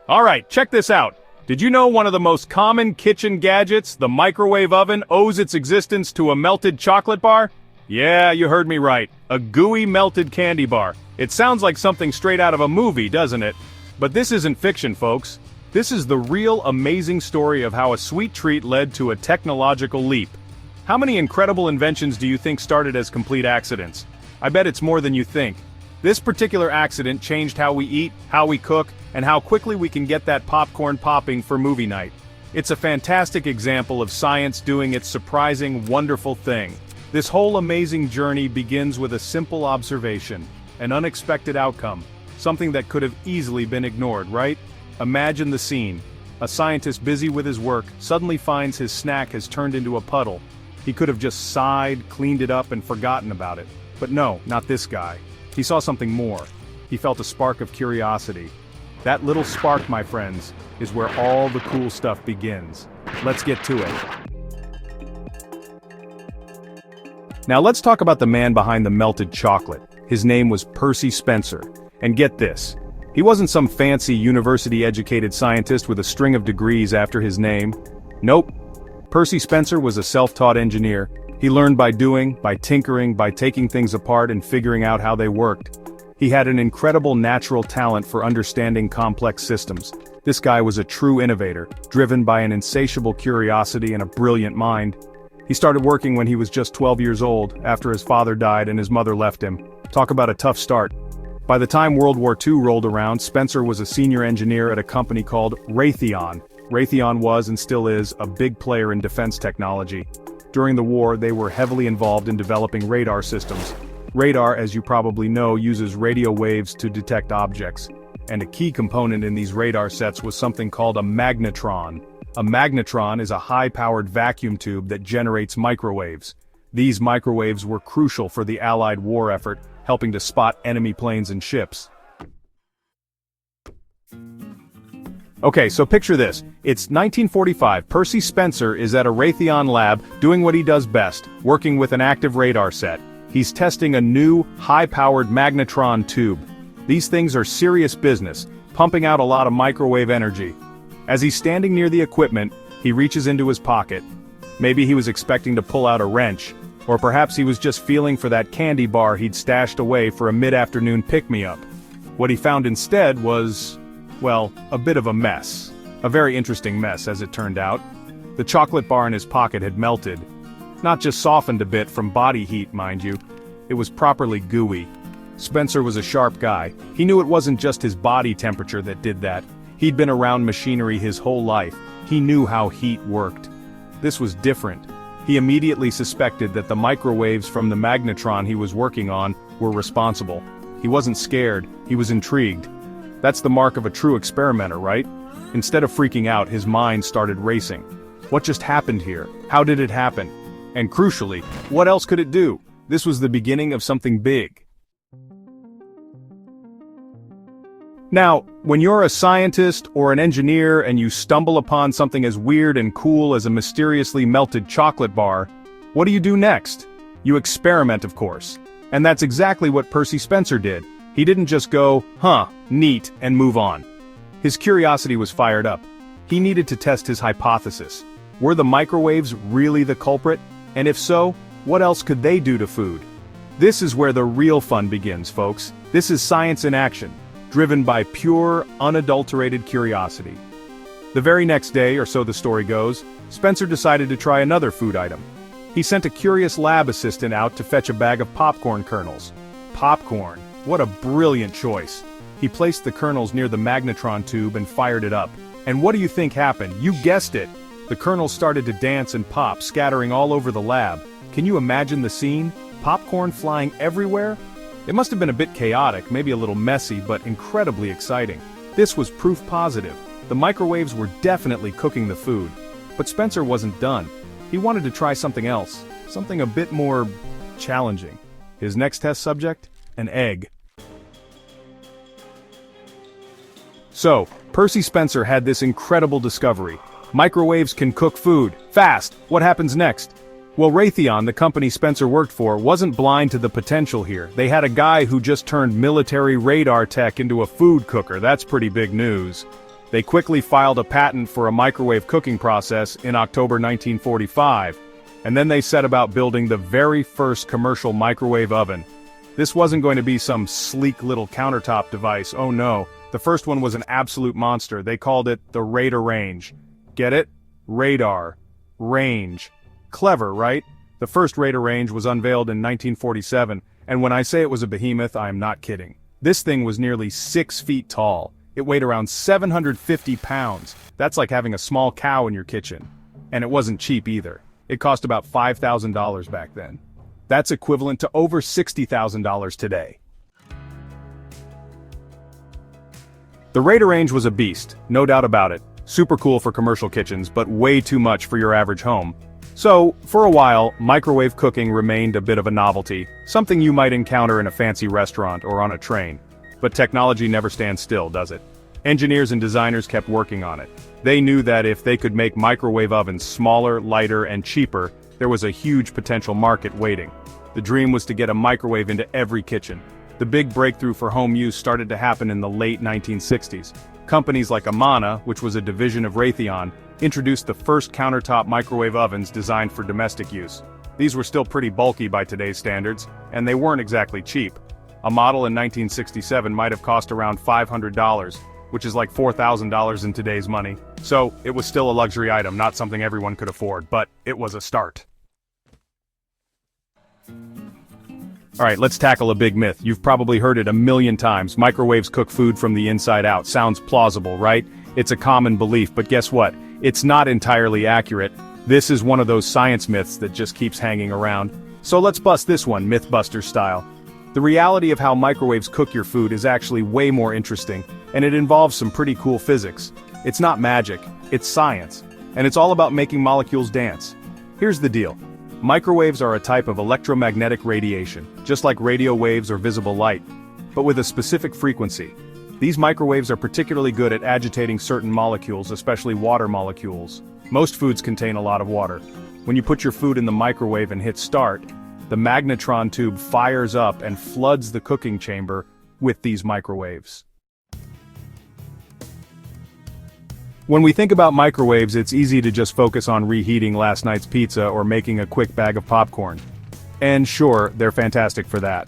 Alright, check this out. Did you know one of the most common kitchen gadgets, the microwave oven, owes its existence to a melted chocolate bar? Yeah, you heard me right. A gooey melted candy bar. It sounds like something straight out of a movie, doesn't it? But this isn't fiction, folks. This is the real amazing story of how a sweet treat led to a technological leap. How many incredible inventions do you think started as complete accidents? I bet it's more than you think. This particular accident changed how we eat, how we cook, and how quickly we can get that popcorn popping for movie night. It's a fantastic example of science doing its surprising, wonderful thing. This whole amazing journey begins with a simple observation, an unexpected outcome, something that could have easily been ignored, right? Imagine the scene. A scientist busy with his work suddenly finds his snack has turned into a puddle. He could have just sighed, cleaned it up, and forgotten about it. But no, not this guy. He saw something more. He felt a spark of curiosity. That little spark, my friends, is where all the cool stuff begins. Let's get to it. Now let's talk about the man behind the melted chocolate. His name was Percy Spencer. And get this. He wasn't some fancy university-educated scientist with a string of degrees after his name. Nope. Percy Spencer was a self-taught engineer. He learned by doing, by tinkering, by taking things apart and figuring out how they worked. He had an incredible natural talent for understanding complex systems. This guy was a true innovator, driven by an insatiable curiosity and a brilliant mind. He started working when he was just 12 years old, after his father died and his mother left him. Talk about a tough start. By the time World War II rolled around, Spencer was a senior engineer at a company called Raytheon. Raytheon was and still is a big player in defense technology. During the war, they were heavily involved in developing radar systems. Radar, as you probably know, uses radio waves to detect objects. And a key component in these radar sets was something called a magnetron. A magnetron is a high-powered vacuum tube that generates microwaves. These microwaves were crucial for the Allied war effort, helping to spot enemy planes and ships. Okay, so picture this. It's 1945. Percy Spencer is at a Raytheon lab doing what he does best, working with an active radar set. He's testing a new, high-powered magnetron tube. These things are serious business, pumping out a lot of microwave energy. As he's standing near the equipment, he reaches into his pocket. Maybe he was expecting to pull out a wrench, or perhaps he was just feeling for that candy bar he'd stashed away for a mid-afternoon pick-me-up. What he found instead was, well, a bit of a mess. A very interesting mess, as it turned out. The chocolate bar in his pocket had melted. Not just softened a bit from body heat, mind you. It was properly gooey. Spencer was a sharp guy. He knew it wasn't just his body temperature that did that. He'd been around machinery his whole life. He knew how heat worked. This was different. He immediately suspected that the microwaves from the magnetron he was working on were responsible. He wasn't scared, he was intrigued. That's the mark of a true experimenter, right? Instead of freaking out, his mind started racing. What just happened here? How did it happen? And crucially, what else could it do? This was the beginning of something big. Now, when you're a scientist or an engineer and you stumble upon something as weird and cool as a mysteriously melted chocolate bar, what do you do next? You experiment, of course. And that's exactly what Percy Spencer did. He didn't just go, huh, neat, and move on. His curiosity was fired up. He needed to test his hypothesis. Were the microwaves really the culprit? And if so, what else could they do to food? This is where the real fun begins, folks. This is science in action, driven by pure, unadulterated curiosity. The very next day, or so the story goes, Spencer decided to try another food item. He sent a curious lab assistant out to fetch a bag of popcorn kernels. Popcorn, what a brilliant choice. He placed the kernels near the magnetron tube and fired it up. And what do you think happened? You guessed it! The kernels started to dance and pop, scattering all over the lab. Can you imagine the scene? Popcorn flying everywhere? It must have been a bit chaotic, maybe a little messy, but incredibly exciting. This was proof positive. The microwaves were definitely cooking the food. But Spencer wasn't done. He wanted to try something else, something a bit more challenging. His next test subject? An egg. So, Percy Spencer had this incredible discovery. Microwaves can cook food, fast. What happens next? Well, Raytheon, the company Spencer worked for, wasn't blind to the potential here. They had a guy who just turned military radar tech into a food cooker. That's pretty big news. They quickly filed a patent for a microwave cooking process in October 1945, and then they set about building the very first commercial microwave oven. This wasn't going to be some sleek little countertop device, oh no. The first one was an absolute monster. They called it the Radarange. Get it? Radar. Range. Clever, right? The first Radarange was unveiled in 1947, and when I say it was a behemoth, I am not kidding. This thing was nearly 6 feet tall. It weighed around 750 pounds. That's like having a small cow in your kitchen. And it wasn't cheap either. It cost about $5,000 back then. That's equivalent to over $60,000 today. The Radarange was a beast, no doubt about it. Super cool for commercial kitchens, but way too much for your average home. So, for a while, microwave cooking remained a bit of a novelty, something you might encounter in a fancy restaurant or on a train. But technology never stands still, does it? Engineers and designers kept working on it. They knew that if they could make microwave ovens smaller, lighter, and cheaper, there was a huge potential market waiting. The dream was to get a microwave into every kitchen. The big breakthrough for home use started to happen in the late 1960s. Companies like Amana, which was a division of Raytheon, introduced the first countertop microwave ovens designed for domestic use. These were still pretty bulky by today's standards, and they weren't exactly cheap. A model in 1967 might have cost around $500, which is like $4,000 in today's money. So, it was still a luxury item, not something everyone could afford, but it was a start. Alright, let's tackle a big myth. You've probably heard it a million times. Microwaves cook food from the inside out. Sounds plausible, right? It's a common belief, but guess what? It's not entirely accurate. This is one of those science myths that just keeps hanging around. So let's bust this one, Mythbuster style. The reality of how microwaves cook your food is actually way more interesting, and it involves some pretty cool physics. It's not magic, it's science, and it's all about making molecules dance. Here's the deal. Microwaves are a type of electromagnetic radiation, just like radio waves or visible light, but with a specific frequency. These microwaves are particularly good at agitating certain molecules, especially water molecules. Most foods contain a lot of water. When you put your food in the microwave and hit start, the magnetron tube fires up and floods the cooking chamber with these microwaves. When we think about microwaves, it's easy to just focus on reheating last night's pizza or making a quick bag of popcorn. And sure, they're fantastic for that.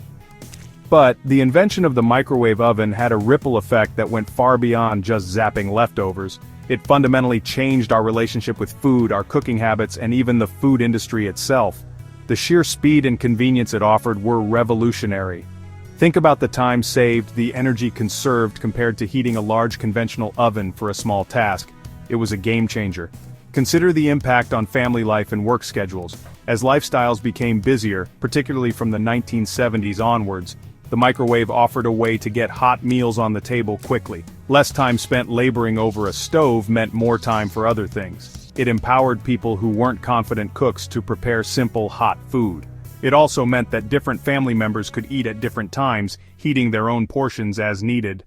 But the invention of the microwave oven had a ripple effect that went far beyond just zapping leftovers. It fundamentally changed our relationship with food, our cooking habits, and even the food industry itself. The sheer speed and convenience it offered were revolutionary. Think about the time saved, the energy conserved compared to heating a large conventional oven for a small task. It was a game changer. Consider the impact on family life and work schedules. As lifestyles became busier, particularly from the 1970s onwards, the microwave offered a way to get hot meals on the table quickly. Less time spent laboring over a stove meant more time for other things. It empowered people who weren't confident cooks to prepare simple, hot food. It also meant that different family members could eat at different times, heating their own portions as needed.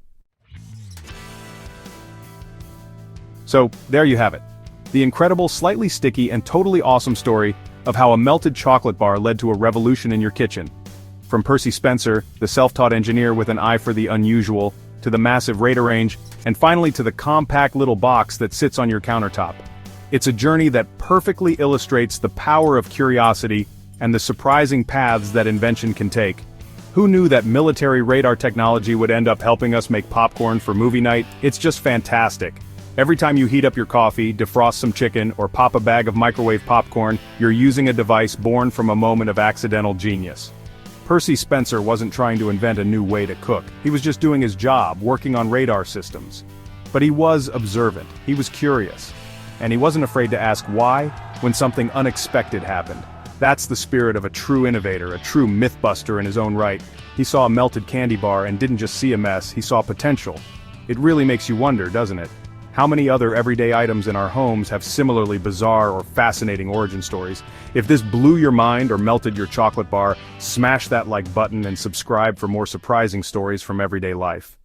So, there you have it. The incredible, slightly sticky, and totally awesome story of how a melted chocolate bar led to a revolution in your kitchen. From Percy Spencer, the self-taught engineer with an eye for the unusual, to the massive Radarange, and finally to the compact little box that sits on your countertop. It's a journey that perfectly illustrates the power of curiosity and the surprising paths that invention can take. Who knew that military radar technology would end up helping us make popcorn for movie night? It's just fantastic. Every time you heat up your coffee, defrost some chicken, or pop a bag of microwave popcorn, you're using a device born from a moment of accidental genius. Percy Spencer wasn't trying to invent a new way to cook. He was just doing his job, working on radar systems. But he was observant, he was curious, and he wasn't afraid to ask why when something unexpected happened. That's the spirit of a true innovator, a true mythbuster in his own right. He saw a melted candy bar and didn't just see a mess, he saw potential. It really makes you wonder, doesn't it? How many other everyday items in our homes have similarly bizarre or fascinating origin stories? If this blew your mind or melted your chocolate bar, smash that like button and subscribe for more surprising stories from everyday life.